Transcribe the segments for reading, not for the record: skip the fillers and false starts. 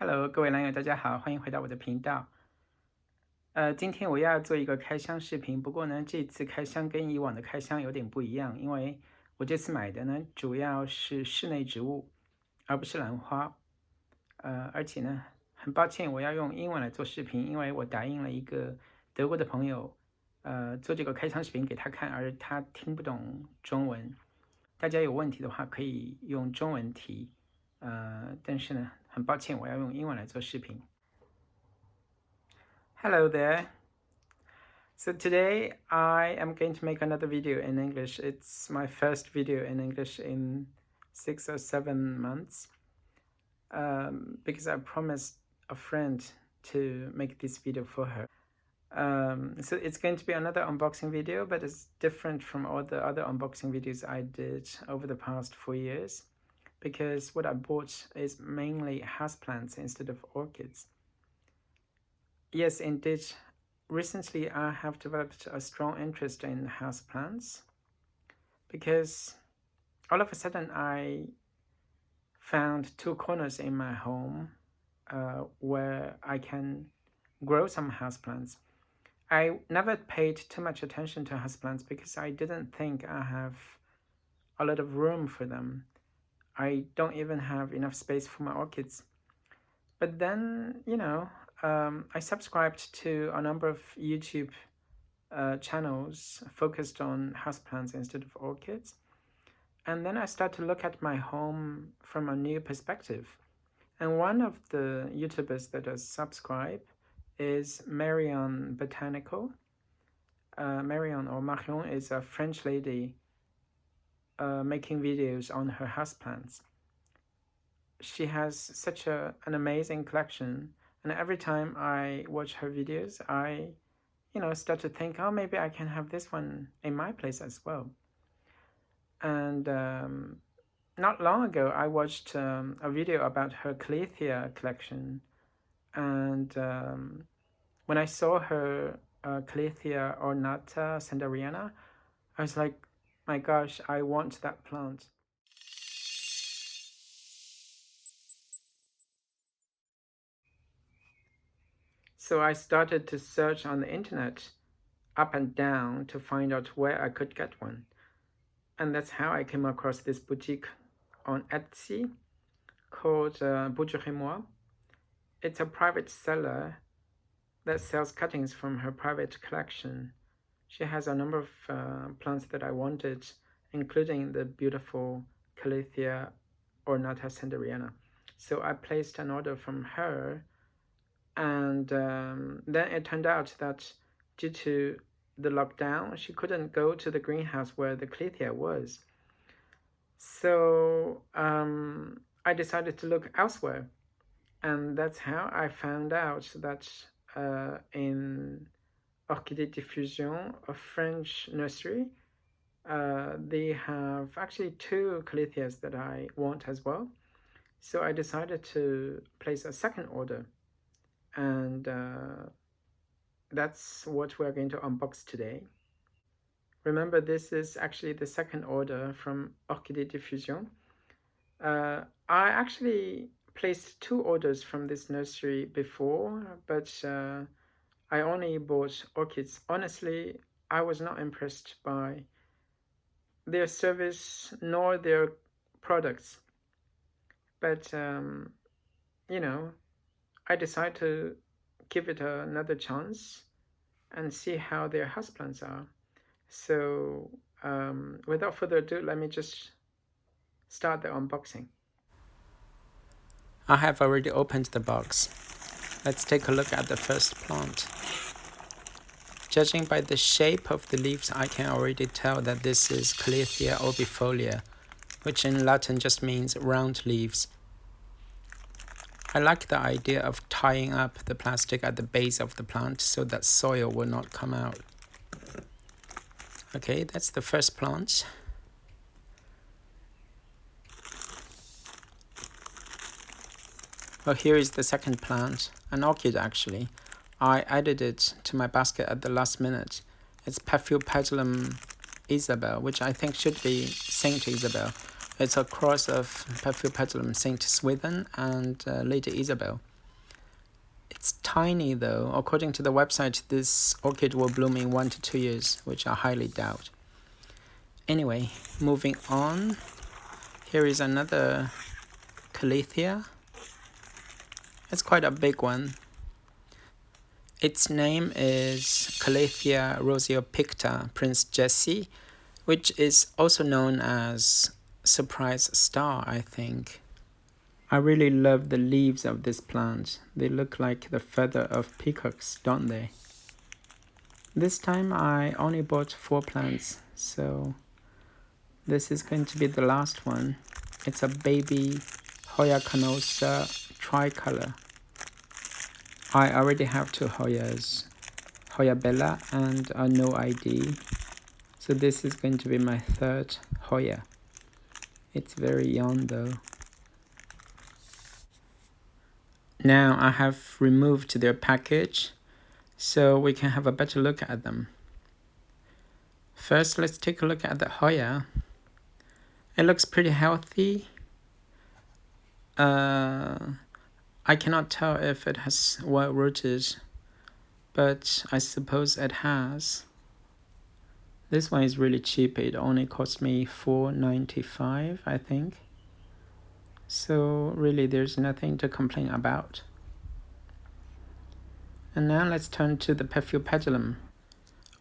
Hello，各位蓝友，大家好，欢迎回到我的频道。今天我要做一个开箱视频，不过呢，这次开箱跟以往的开箱有点不一样，因为我这次买的呢，主要是室内植物，而不是兰花。而且呢，很抱歉，我要用英文来做视频，因为我打印了一个德国的朋友，做这个开箱视频给他看，而他听不懂中文。大家有问题的话，可以用中文提。但是呢，很抱歉，我要用英文来做视频。Hello there. So today I am going to make another video in English. It's my first video in English in 6 or 7 months because I promised a friend to make this video for her. So it's going to be another unboxing video, but it's different from all the other unboxing videos I did over the past 4 years because what I bought is mainly houseplants instead of orchids. Yes, indeed. Recently, I have developed a strong interest in houseplants because all of a sudden I found 2 corners in my home where I can grow some houseplants. I never paid too much attention to houseplants because I didn't think I have a lot of room for them. I don't even have enough space for my orchids. But then, I subscribed to a number of YouTube channels focused on houseplants instead of orchids. And then I started to look at my home from a new perspective. And one of the YouTubers that I subscribe is Marion Botanical. Marion or Marion is a French lady making videos on her houseplants. She has such an amazing collection, and every time I watch her videos, I, start to think, oh, maybe I can have this one in my place as well. And not long ago, I watched a video about her Calathea collection, and when I saw her Calathea ornata sanderiana, I was like, my gosh, I want that plant. So I started to search on the internet up and down to find out where I could get one. And that's how I came across this boutique on Etsy called Bougerie Moi. It's a private seller that sells cuttings from her private collection. She has a number of plants that I wanted, including the beautiful Calathea ornata sanderiana. So I placed an order from her, and then it turned out that due to the lockdown, she couldn't go to the greenhouse where the Calathea was. So I decided to look elsewhere, and that's how I found out that in Orchidée Diffusion, a French nursery, they have actually 2 Calatheas that I want as well. So I decided to place a second order, and that's what we're going to unbox today. Remember, this is actually the second order from Orchidée Diffusion. I actually placed 2 orders from this nursery before, but I only bought orchids. Honestly, I was not impressed by their service nor their products. But, I decided to give it another chance and see how their houseplants are. So, without further ado, let me just start the unboxing. I have already opened the box. Let's take a look at the first plant. Judging by the shape of the leaves, I can already tell that this is Calathea orbifolia, which in Latin just means round leaves. I like the idea of tying up the plastic at the base of the plant so that soil will not come out. Okay, that's the first plant. Well, here is the second plant, an orchid actually. I added it to my basket at the last minute. It's Paphiopedilum Isabel, which I think should be Saint Isabel. It's a cross of Paphiopedilum Saint Swithin and Lady Isabel. It's tiny though. According to the website, this orchid will bloom in 1 to 2 years, which I highly doubt. Anyway, moving on. Here is another Calathea. It's quite a big one. Its name is Calathea roseopicta Prince Jesse, which is also known as Surprise Star, I think. I really love the leaves of this plant. They look like the feather of peacocks, don't they? This time I only bought 4 plants, so this is going to be the last one. It's a baby Hoya canosa tricolor. I already have 2 Hoyas, Hoya Bella and a no ID. So this is going to be my 3rd Hoya. It's very young though. Now I have removed their package so we can have a better look at them. First, let's take a look at the Hoya. It looks pretty healthy. I cannot tell if it has well rooted, but I suppose it has. This one is really cheap. It only cost me $4.95, I think. So really there's nothing to complain about. And now let's turn to the Paphiopedilum.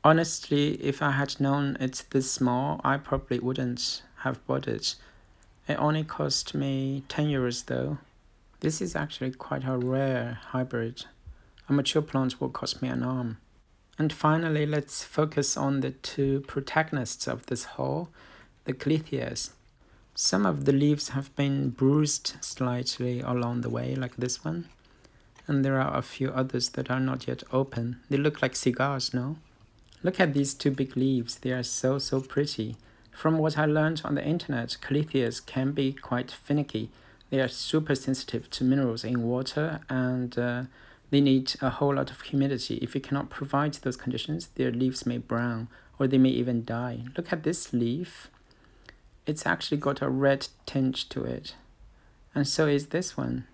Honestly, if I had known it's this small, I probably wouldn't have bought it. It only cost me 10 euros though. This is actually quite a rare hybrid. A mature plant will cost me an arm. And finally, let's focus on the 2 protagonists of this haul, the Calatheas. Some of the leaves have been bruised slightly along the way, like this one. And there are a few others that are not yet open. They look like cigars, no? Look at these 2 big leaves. They are so pretty. From what I learned on the internet, Calatheas can be quite finicky. They are super sensitive to minerals in water and they need a whole lot of humidity. If you cannot provide those conditions, their leaves may brown or they may even die. Look at this leaf. It's actually got a red tinge to it. And so is this one.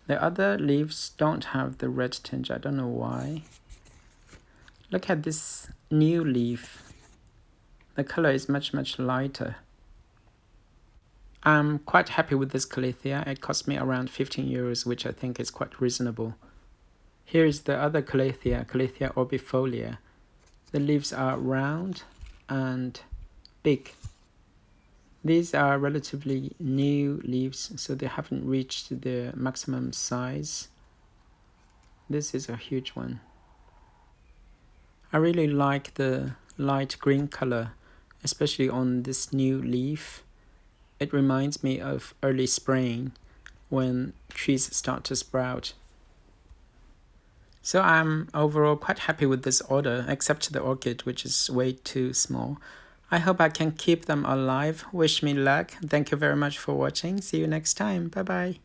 The other leaves don't have the red tinge. I don't know why. Look at this new leaf. The color is much lighter. I'm quite happy with this Calathea. It cost me around 15 euros, which I think is quite reasonable. Here is the other Calathea, Calathea orbifolia. The leaves are round and big. These are relatively new leaves, so they haven't reached their maximum size. This is a huge one. I really like the light green color, especially on this new leaf. It reminds me of early spring when trees start to sprout. So I'm overall quite happy with this order, except the orchid, which is way too small. I hope I can keep them alive. Wish me luck. Thank you very much for watching. See you next time. Bye bye.